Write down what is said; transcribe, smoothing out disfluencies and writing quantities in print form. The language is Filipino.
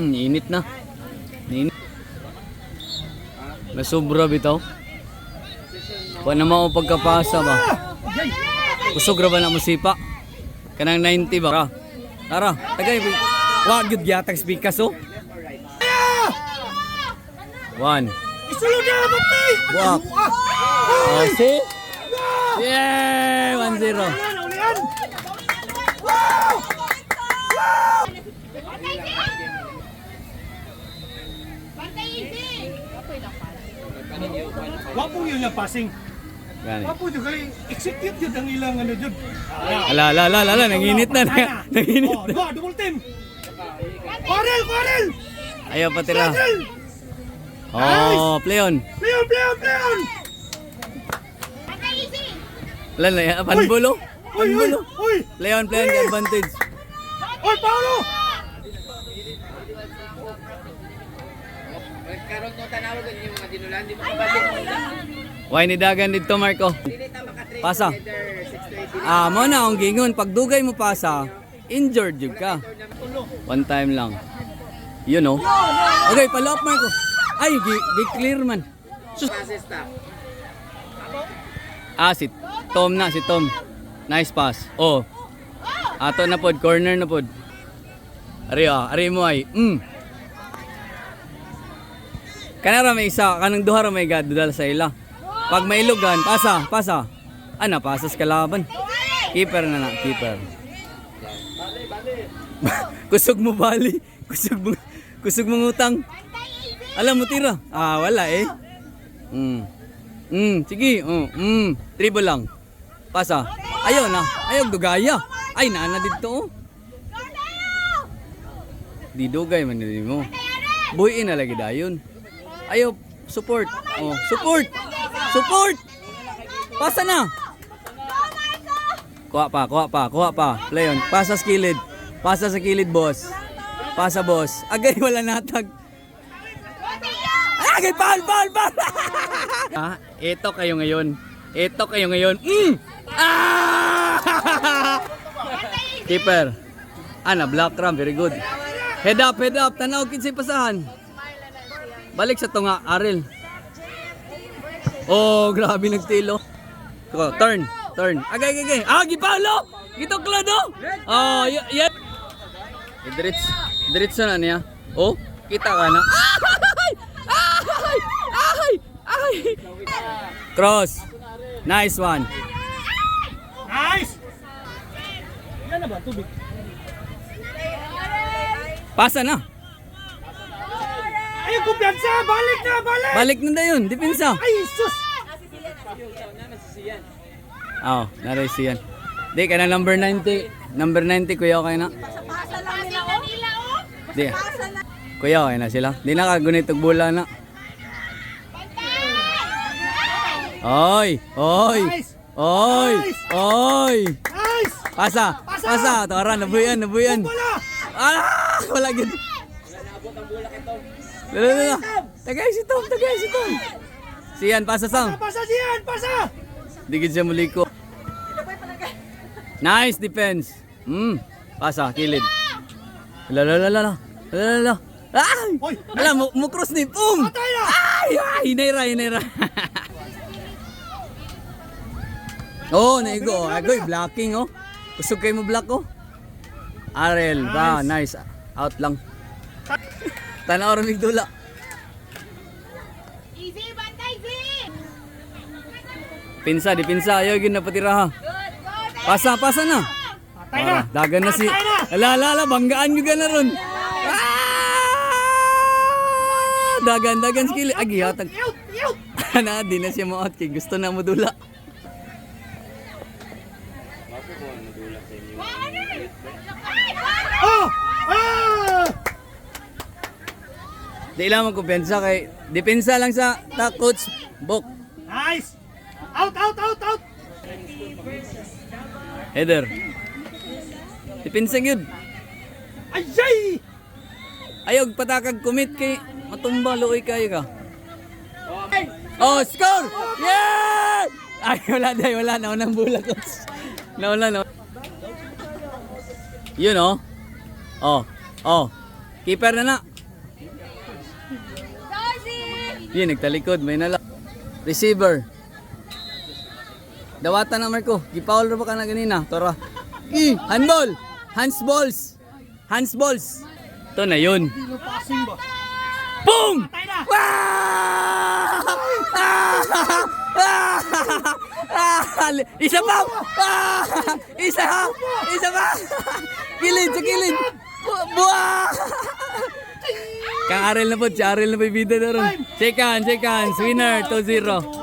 Init na. Init. Nasubra bitaw. Pa naman o pagkapasa ba? Kusog ra ba na musipa? Kanang 90 ba? Tara, tagay. Wag gyud gyatag speakers oh. 1. Isulod na batay. Wak. Oh, see? Yeah, 1-0. Wapo yun yung passing. Gani. Wapo yun kay execute yun ang ilang ano yun. Ala, nanginit na. Nanginit Oh, na. double team. Quarrel. Ayaw patira. Oh, play on. Play on. Lan na, panbulo. Panbulo. Uy. Play on, kay advantage. Oy, Paulo. Karon ko tanawag yung mga dinulan di mo kabalik. Why ni dagan dito Marco? Pasa. Mo na ang gingon pagdugay mo pasa, injured jud ka. One time lang. You know. Okay, follow up Marco. Ay, clear man. Si Tom na, si Tom. Nice pass. Oh. Ato na pod, corner na pod. Ari mo ay. Kanara may isa, kanang duha ra may gadudal sa ila. Pag may ilugan, pasa. Ana, pasas kalaban. Keeper na. Kusog mo bali. Kusog mo ngutang. Alam mo tira. Wala eh. Sige. Dribble lang. Pasa. Ayaw na. Ayaw dugaya. Ay, naana dito oh. Di dugay man din mo. Buhiin na lagi dayon. Ayaw, support. Oh, support. Pasa na. Kuha pa. Play on. Pasa sa kilid, boss. Pasa, boss. Agay, wala natag. Agay, bal. Ito kayo ngayon. Keeper. Block ram. Very good. Head up. Tanaw kinsay pasahan. Balik sa tunga, Aril. Oh, grabe nagtilo. Turn. Agay. Gipalo! Gitoklado! Oh, yeah. Diretso na niya. Oh, kita ka na. Ay! Cross. Nice one. Nice. Yan na ba tubig? Pasa na. Ay, kumpiyansa! Balik! Balik na yun, depensa. Ay, sus! Oh, naray siyan. Di ka na number 90. Number 90 kuya okay na. Di. Kuya okay na sila. Di na kagunit og bola na. Oy! Nice! Pasa! Tara, nabuyan. Wala gid. Lala. Tagay si Tom. Siyan, pasa sang. Pasa! Digid siya muliko. Nice defense. Pasa, kilid. Lala. Ay! Ala, mo cross ni. Patay na! Ay, hinayra. Oh, naigo. Agoy, blocking oh. Kusog kayo mo block oh. Arel, nice. Out lang. Tanaw rin dula. Easy, bantay, easy! Pinsa, ayaw yun na patira ha. Pasa na. Patay na! Dagan na si... Ala, banggaan nyo na ron. Dagan skill. Agi hatag. Di na siya mo out kay gusto na mo dula. Di lang magkumpensa kay depensa lang sa coach Bok. Nice! Out! Header. Depensa gyud. Ayay! Ayog patakag commit kay matumba luoy kayo ka. Oh, score! Yeah! Ay wala na unang bola coach. Nauna. Yun oh. Oh. Oh. Keeper na na. Dozy! Yun, nagtalikod. May nala. Receiver. Dawatan na Marco. Gipaul ra ba ka na ganina? Tara. Handball. Handsballs. Handsballs. Ito na yun. Passing ba? Boom! Patay na! Isa pa! Isa! Isa pa! Kilid sa kilid! Buwa! Kang Arel na po, si Arel na po yung bida na ron. Check hands, winner, 2-0.